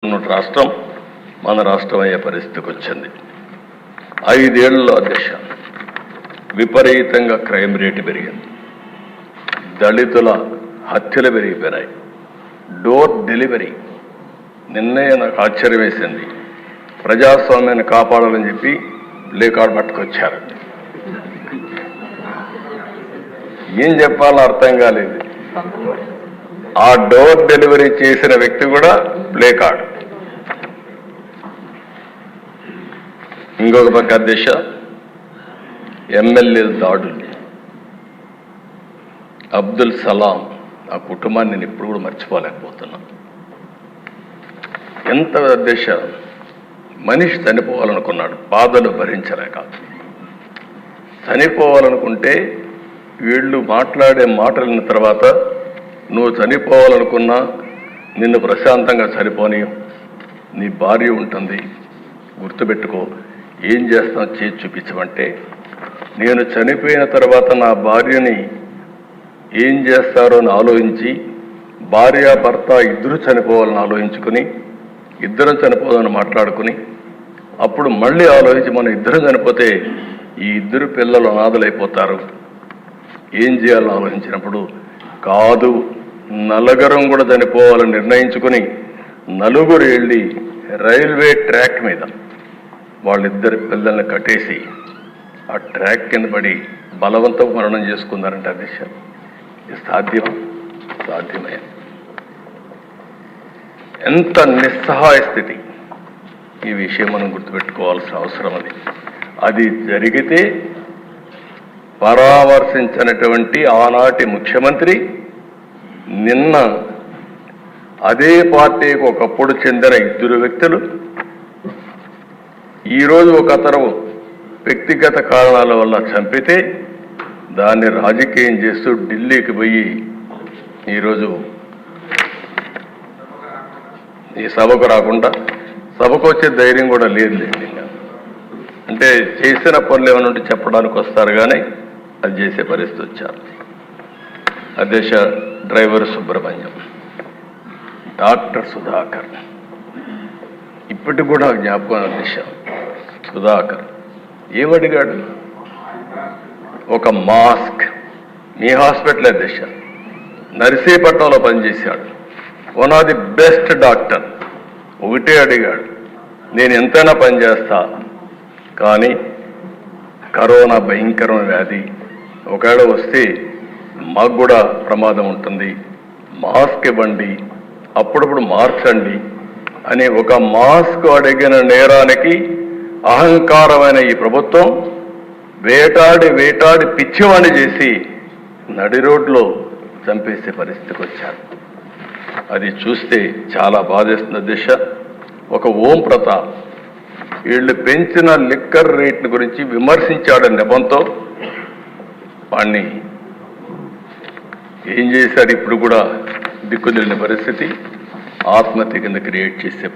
రాష్ట్రం మన రాష్ట్రం అయ్యే పరిస్థితికి వచ్చింది. 5 ఏళ్లలో దిశ విపరీతంగా క్రైమ్ రేటు పెరిగింది. దళితుల హత్యలు పెరిగిపోయినాయి. డోర్ డెలివరీ నిన్నే నాకు ఆశ్చర్యం వేసింది. ప్రజాస్వామ్యాన్ని కాపాడాలని చెప్పి లేకాడు పట్టుకొచ్చారు. ఏం చెప్పాలో అర్థం కాలేదు. ఆ డోర్ డెలివరీ చేసిన వ్యక్తి కూడా ప్లే కార్డ్. ఇంకొక పక్క దిశ ఎమ్మెల్యేల దాడులు. అబ్దుల్ సలాం ఆ కుటుంబాన్ని నేను ఇప్పుడు కూడా మర్చిపోలేకపోతున్నా. ఎంత దిశ మనిషి చనిపోవాలనుకున్నాడు, బాధలు భరించలేక. చనిపోవాలనుకుంటే వీళ్ళు మాట్లాడే మాటలిన తర్వాత నువ్వు చనిపోవాలనుకున్నా నిన్ను ప్రశాంతంగా చనిపోని నీ భార్య ఉంటుంది, గుర్తుపెట్టుకో, ఏం చేస్తాం చేసి చూపించమంటే, నేను చనిపోయిన తర్వాత నా భార్యని ఏం చేస్తారో అని ఆలోచించి భార్యాభర్త ఇద్దరు చనిపోవాలని ఆలోచించుకుని ఇద్దరం చనిపోవాలని మాట్లాడుకుని అప్పుడు మళ్ళీ ఆలోచించి మనం ఇద్దరం చనిపోతే ఈ ఇద్దరు పిల్లలు అనాథలైపోతారు, ఏం చేయాలని ఆలోచించినప్పుడు కాదు నలుగురం కూడా చనిపోవాలని నిర్ణయించుకుని నలుగురు వెళ్ళి రైల్వే ట్రాక్ మీద వాళ్ళిద్దరి పిల్లల్ని కట్టేసి ఆ ట్రాక్ కింద పడి బలవంతం మరణం చేసుకున్నారంటే అది సాధ్యమా? సాధ్యమే. ఎంత నిస్సహాయ స్థితి. ఈ విషయం మనం గుర్తుపెట్టుకోవాల్సిన అవసరం అది జరిగితే పరామర్శించినటువంటి ఆనాటి ముఖ్యమంత్రి నిన్న అదే పార్టీకి ఒకప్పుడు చెందిన ఇద్దరు వ్యక్తులు ఈరోజు ఒక అతను వ్యక్తిగత కారణాల వల్ల చంపితే దాన్ని రాజకీయం చేస్తూ ఢిల్లీకి పోయి ఈరోజు ఈ సభకు రాకుండా, సభకు వచ్చే ధైర్యం కూడా లేదు. అంటే చేసిన పనులు ఏమైనా ఉంటే చెప్పడానికి వస్తారు కానీ అది చేసే పరిస్థితి వచ్చారు. అధ్యక్ష డ్రైవర్ సుబ్రహ్మణ్యం, డాక్టర్ సుధాకర్, ఇప్పటికి కూడా జ్ఞాపకం. అధ్యక్ష సుధాకర్ ఏమడిగాడు? ఒక మాస్క్. మీ హాస్పిటల్ అధ్యక్ష నర్సీపట్నంలో పనిచేశాడు, one of the best doctor. ఒకటే అడిగాడు, నేను ఎంతైనా పనిచేస్తా కానీ కరోనా భయంకరమైన వ్యాధి, ఒకవేళ వస్తే మాకు కూడా ప్రమాదం ఉంటుంది, మాస్క్ ఇవ్వండి, అప్పుడప్పుడు మార్చండి అని ఒక మాస్క్ అడిగిన నేరానికి అహంకారమైన ఈ ప్రభుత్వం వేటాడి వేటాడి పిచ్చివాణి చేసి నడి రోడ్లో చంపేసే పరిస్థితికి వచ్చారు. అది చూస్తే చాలా బాధేస్తుంది దిశ. ఒక ఓం ప్రతాప్ వీళ్ళు పెంచిన లిక్కర్ రేట్ల గురించి విమర్శించాడని నెపంతో వాణ్ణి ఏం చేశాడు? ఇప్పుడు కూడా దిక్కులేని పరిస్థితి, ఆత్మహత్య కింద క్రియేట్ చేసే